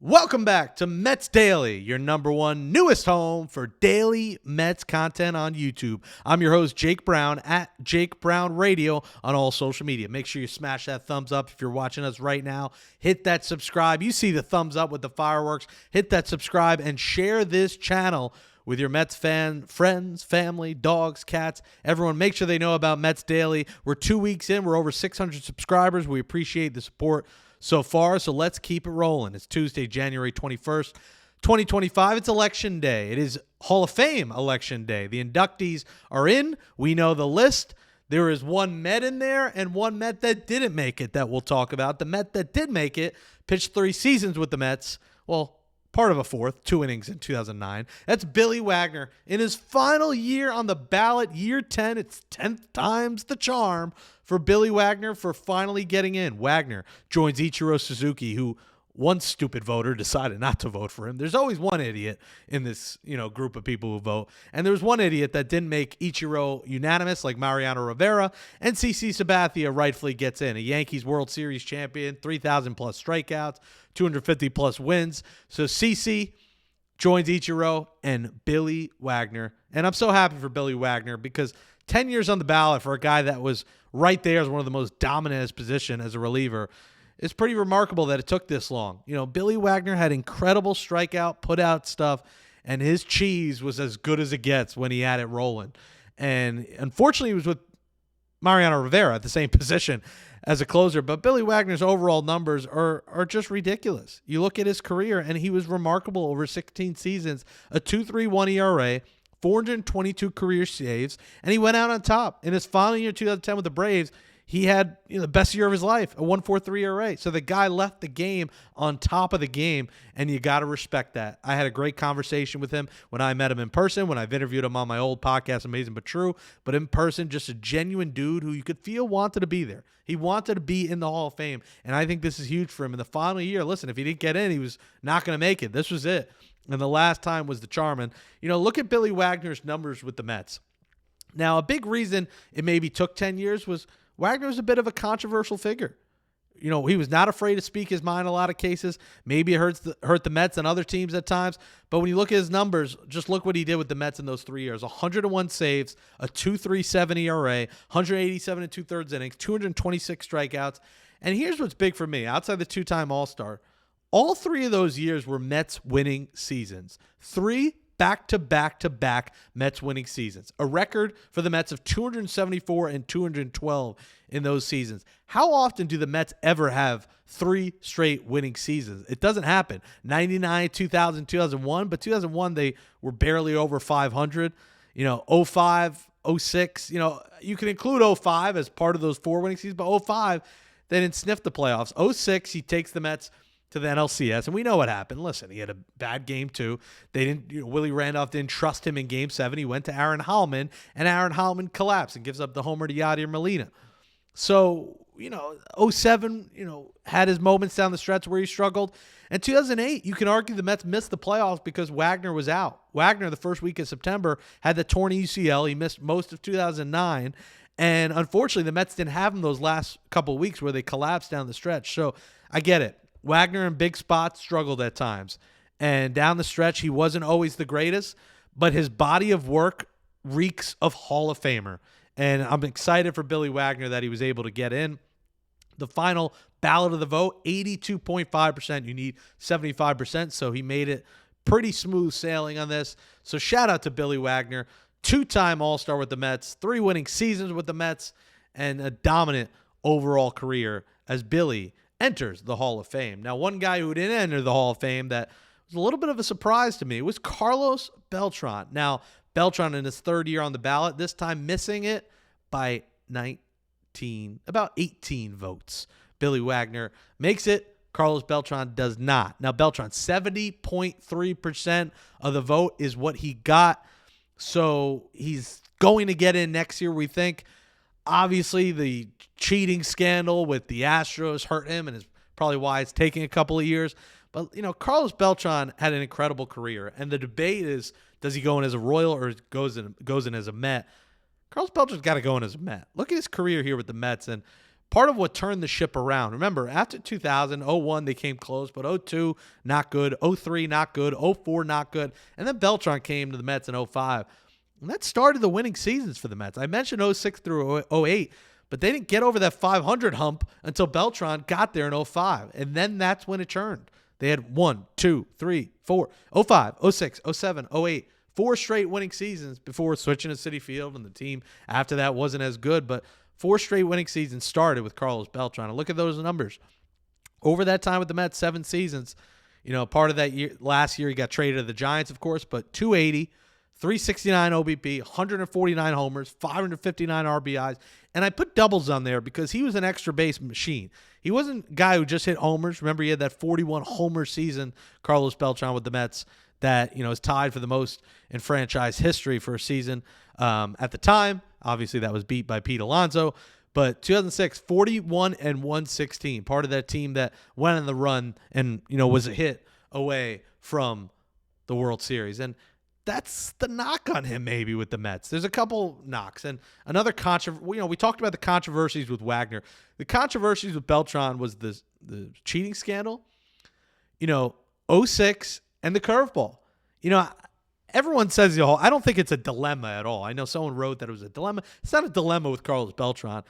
Welcome back to Mets Daily, your number one newest home for daily Mets content on YouTube. I'm your host, Jake Brown, at Jake Brown Radio on all social media. Make sure you smash that thumbs up if you're watching us right now. Hit that subscribe. You see the thumbs up with the fireworks. Hit that subscribe and share this channel with your Mets fan friends, family, dogs, cats, everyone. Make sure they know about Mets Daily. We're 2 weeks in. We're over 600 subscribers. We appreciate the support so far, so let's keep it rolling. It's Tuesday, January 21st, 2025. It's Election Day. It is Hall of Fame Election Day. The inductees are in. We know the list. There is one Met in there and one Met that didn't make it that we'll talk about. The Met that did make it pitched 3 seasons with the Mets. Well, part of a fourth, 2 innings in 2009. That's Billy Wagner. In his final year on the ballot, year 10, it's 10th time's the charm for Billy Wagner for finally getting in. Wagner joins Ichiro Suzuki, who one stupid voter decided not to vote for him. There's always one idiot in this, group of people who vote. And there was one idiot that didn't make Ichiro unanimous, like Mariano Rivera, and CC Sabathia rightfully gets in. A Yankees World Series champion, 3,000 plus strikeouts, 250 plus wins. So CC joins Ichiro and Billy Wagner. And I'm so happy for Billy Wagner because 10 years on the ballot for a guy that was right there as one of the most dominant in his position as a reliever. It's pretty remarkable that it took this long. Billy Wagner had incredible strikeout, put out stuff, and his cheese was as good as it gets when he had it rolling. And unfortunately, he was with Mariano Rivera at the same position as a closer. But Billy Wagner's overall numbers are just ridiculous. You look at his career, and he was remarkable over 16 seasons, a 2.31 ERA, 422 career saves, and he went out on top. In his final year, 2010, with the Braves, he had the best year of his life, a 1.43 ERA. So the guy left the game on top of the game, and you got to respect that. I had a great conversation with him when I met him in person, when I've interviewed him on my old podcast, Amazing But True. But in person, just a genuine dude who you could feel wanted to be there. He wanted to be in the Hall of Fame, and I think this is huge for him. In the final year, listen, if he didn't get in, he was not going to make it. This was it. And the last time was the charm. And, look at Billy Wagner's numbers with the Mets. Now, a big reason it maybe took 10 years was Wagner was a bit of a controversial figure. He was not afraid to speak his mind in a lot of cases. Maybe it hurt the Mets and other teams at times. But when you look at his numbers, just look what he did with the Mets in those 3 years. 101 saves, a 2.37 ERA, 187 and 2/3 innings, 226 strikeouts. And here's what's big for me. Outside the 2-time All-Star, all 3 of those years were Mets winning seasons. 3 back-to-back-to-back Mets winning seasons. A record for the Mets of 274 and 212 in those seasons. How often do the Mets ever have 3 straight winning seasons? It doesn't happen. 99, 2000, 2001, but 2001 they were barely over 500. 05, 06, you can include 05 as part of those 4 winning seasons, but 05 they didn't sniff the playoffs. 06 he takes the Mets to the NLCS, and we know what happened. Listen, he had a bad game too. They didn't. Willie Randolph didn't trust him in Game 7. He went to Aaron Hallman, and Aaron Hallman collapsed and gives up the homer to Yadier Molina. So 07, had his moments down the stretch where he struggled. And 2008, you can argue the Mets missed the playoffs because Wagner was out. Wagner, the first week of September, had the torn UCL. He missed most of 2009. And unfortunately, the Mets didn't have him those last couple of weeks where they collapsed down the stretch. So I get it. Wagner in big spots struggled at times. And down the stretch, he wasn't always the greatest, but his body of work reeks of Hall of Famer. And I'm excited for Billy Wagner that he was able to get in. The final ballot of the vote, 82.5%. You need 75%, so he made it pretty smooth sailing on this. So shout out to Billy Wagner, 2-time All-Star with the Mets, 3 winning seasons with the Mets, and a dominant overall career as Billy enters the Hall of Fame. Now, one guy who didn't enter the Hall of Fame that was a little bit of a surprise to me was Carlos Beltrán. Now, Beltron in his 3rd year on the ballot, this time missing it by about 18 votes. Billy Wagner makes it. Carlos Beltrán does not. Now, Beltran, 70.3% of the vote is what he got. So he's going to get in next year, we think. Obviously, the cheating scandal with the Astros hurt him and is probably why it's taking a couple of years. But, Carlos Beltran had an incredible career. And the debate is, does he go in as a Royal or goes in as a Met? Carlos Beltran's got to go in as a Met. Look at his career here with the Mets. And part of what turned the ship around. Remember, after 2000, 01, they came close, but 02, not good. 03, not good. 04, not good. And then Beltron came to the Mets in 05. And that started the winning seasons for the Mets. I mentioned 06 through 08, but they didn't get over that 500 hump until Beltron got there in 05. And then that's when it turned. They had 1, 2, 3, 4, 05, 06, 07, 08, 4 straight winning seasons before switching to Citi Field, and the team after that wasn't as good. But 4 straight winning seasons started with Carlos Beltrán. And look at those numbers. Over that time with the Mets, 7 seasons, part of that year, last year he got traded to the Giants, of course, but 280, 369 OBP, 149 homers, 559 RBIs. And I put doubles on there because he was an extra base machine. He wasn't a guy who just hit homers. Remember, he had that 41 homer season, Carlos Beltrán with the Mets, that is tied for the most in franchise history for a season at the time. Obviously, that was beat by Pete Alonso. But 2006, 41 and 116, part of that team that went on the run and was a hit away from the World Series. And that's the knock on him maybe with the Mets. There's a couple knocks. And another we talked about the controversies with Wagner. The controversies with Beltran was the cheating scandal, 06 and the curveball. Everyone says, I don't think it's a dilemma at all. I know someone wrote that it was a dilemma. It's not a dilemma with Carlos Beltran.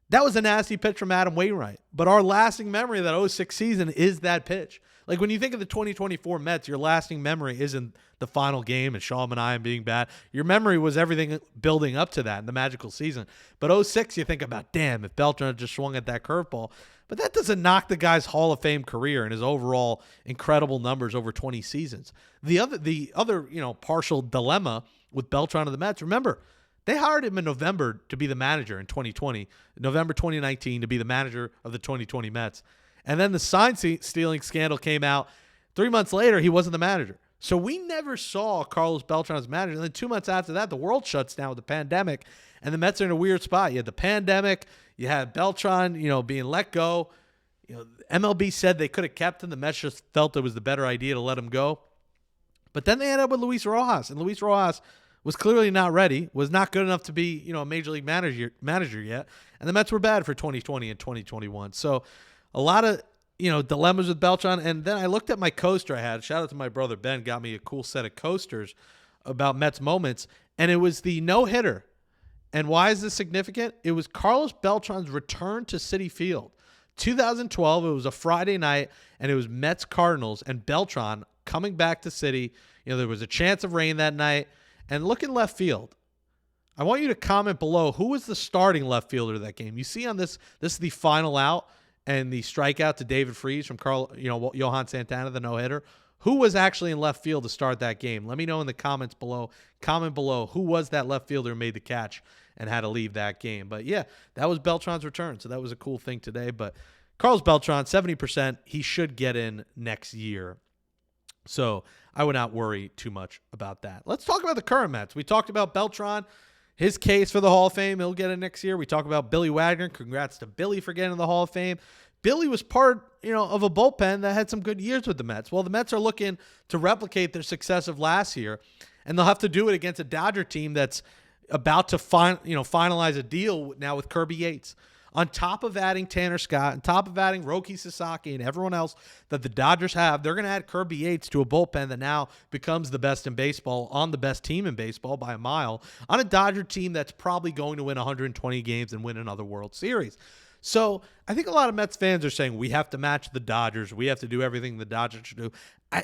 That was a nasty pitch from Adam Wainwright. But our lasting memory of that 06 season is that pitch. Like when you think of the 2024 Mets, your lasting memory isn't the final game and Shaw Manaea being bad. Your memory was everything building up to that in the magical season. But 06, you think about, damn, if Beltran just swung at that curveball. But that doesn't knock the guy's Hall of Fame career and his overall incredible numbers over 20 seasons. The other partial dilemma with Beltran of the Mets, remember, they hired him in November to be the manager in 2020, November 2019 to be the manager of the 2020 Mets. And then the sign stealing scandal came out. 3 months later, he wasn't the manager. So we never saw Carlos Beltran as manager. And then 2 months after that, the world shuts down with the pandemic, and the Mets are in a weird spot. You had the pandemic. You had Beltran, being let go. MLB said they could have kept him. The Mets just felt it was the better idea to let him go. But then they ended up with Luis Rojas, and Luis Rojas was clearly not ready, was not good enough to be, a major league manager yet. And the Mets were bad for 2020 and 2021. So a lot of, dilemmas with Beltran. And then I looked at my coaster I had. Shout out to my brother Ben, got me a cool set of coasters about Mets moments. And it was the no-hitter. And why is this significant? It was Carlos Beltran's return to Citi Field. 2012, it was a Friday night, and it was Mets-Cardinals, and Beltran coming back to Citi. There was a chance of rain that night. And look in left field. I want you to comment below, who was the starting left fielder of that game? You see on this is the final out and the strikeout to David Freese from Johan Santana, the no-hitter. Who was actually in left field to start that game? Let me know in the comments below. Comment below who was that left fielder who made the catch and had to leave that game. But yeah, that was Beltran's return. So that was a cool thing today. But Carlos Beltran, 70%, he should get in next year. So I would not worry too much about that. Let's talk about the current Mets. We talked about Beltran, his case for the Hall of Fame. He'll get it next year. We talked about Billy Wagner. Congrats to Billy for getting in the Hall of Fame. Billy was part, of a bullpen that had some good years with the Mets. Well, the Mets are looking to replicate their success of last year, and they'll have to do it against a Dodger team that's about to finalize a deal now with Kirby Yates. On top of adding Tanner Scott, on top of adding Roki Sasaki and everyone else that the Dodgers have, they're going to add Kirby Yates to a bullpen that now becomes the best in baseball, on the best team in baseball by a mile, on a Dodger team that's probably going to win 120 games and win another World Series. So I think a lot of Mets fans are saying we have to match the Dodgers. We have to do everything the Dodgers should do.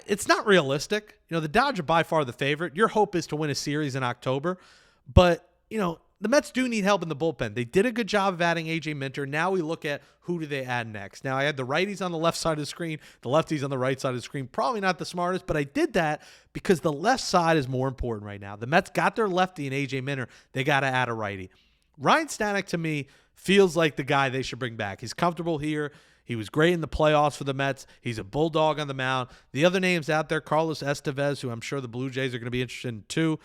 It's not realistic. The Dodgers are by far the favorite. Your hope is to win a series in October. But, the Mets do need help in the bullpen. They did a good job of adding A.J. Minter. Now we look at who do they add next. Now I had the righties on the left side of the screen, the lefties on the right side of the screen. Probably not the smartest, but I did that because the left side is more important right now. The Mets got their lefty in A.J. Minter. They got to add a righty. Ryan Stanek, to me, feels like the guy they should bring back. He's comfortable here. He was great in the playoffs for the Mets. He's a bulldog on the mound. The other names out there, Carlos Estevez, who I'm sure the Blue Jays are going to be interested in too.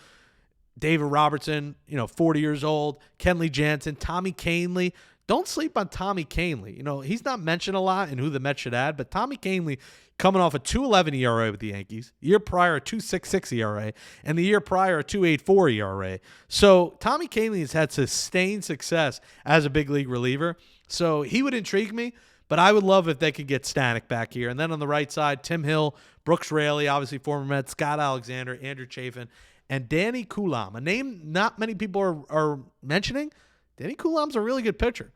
David Robertson, 40 years old. Kenley Jansen, Tommy Kahnle. Don't sleep on Tommy Kahnle. He's not mentioned a lot in who the Mets should add, but Tommy Kahnle coming off a 2.11 ERA with the Yankees. Year prior, a 2.66 ERA, and the year prior, a 2.84 ERA. So Tommy Kahnle has had sustained success as a big league reliever. So he would intrigue me, but I would love if they could get Stanek back here. And then on the right side, Tim Hill, Brooks Raley, obviously former Met, Scott Alexander, Andrew Chafin, and Danny Coulombe, a name not many people are mentioning. Danny Coulombe's a really good pitcher.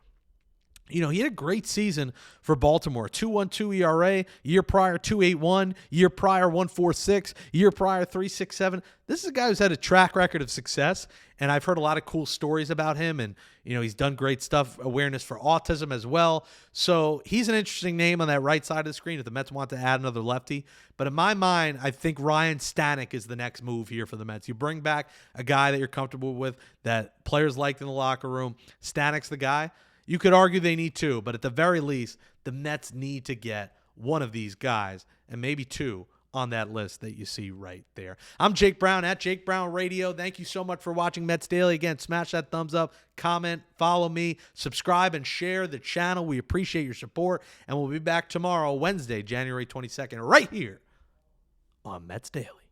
He had a great season for Baltimore. 2.12 ERA, year prior 2.81, year prior 1.46, year prior 3.67. This is a guy who's had a track record of success, and I've heard a lot of cool stories about him, and he's done great stuff, awareness for autism as well. So he's an interesting name on that right side of the screen if the Mets want to add another lefty. But in my mind, I think Ryan Stanek is the next move here for the Mets. You bring back a guy that you're comfortable with, that players liked in the locker room. Stanek's the guy. You could argue they need two, but at the very least, the Mets need to get one of these guys, and maybe two on that list that you see right there. I'm Jake Brown at Jake Brown Radio. Thank you so much for watching Mets Daily. Again, smash that thumbs up, comment, follow me, subscribe, and share the channel. We appreciate your support, and we'll be back tomorrow, Wednesday, January 22nd, right here on Mets Daily.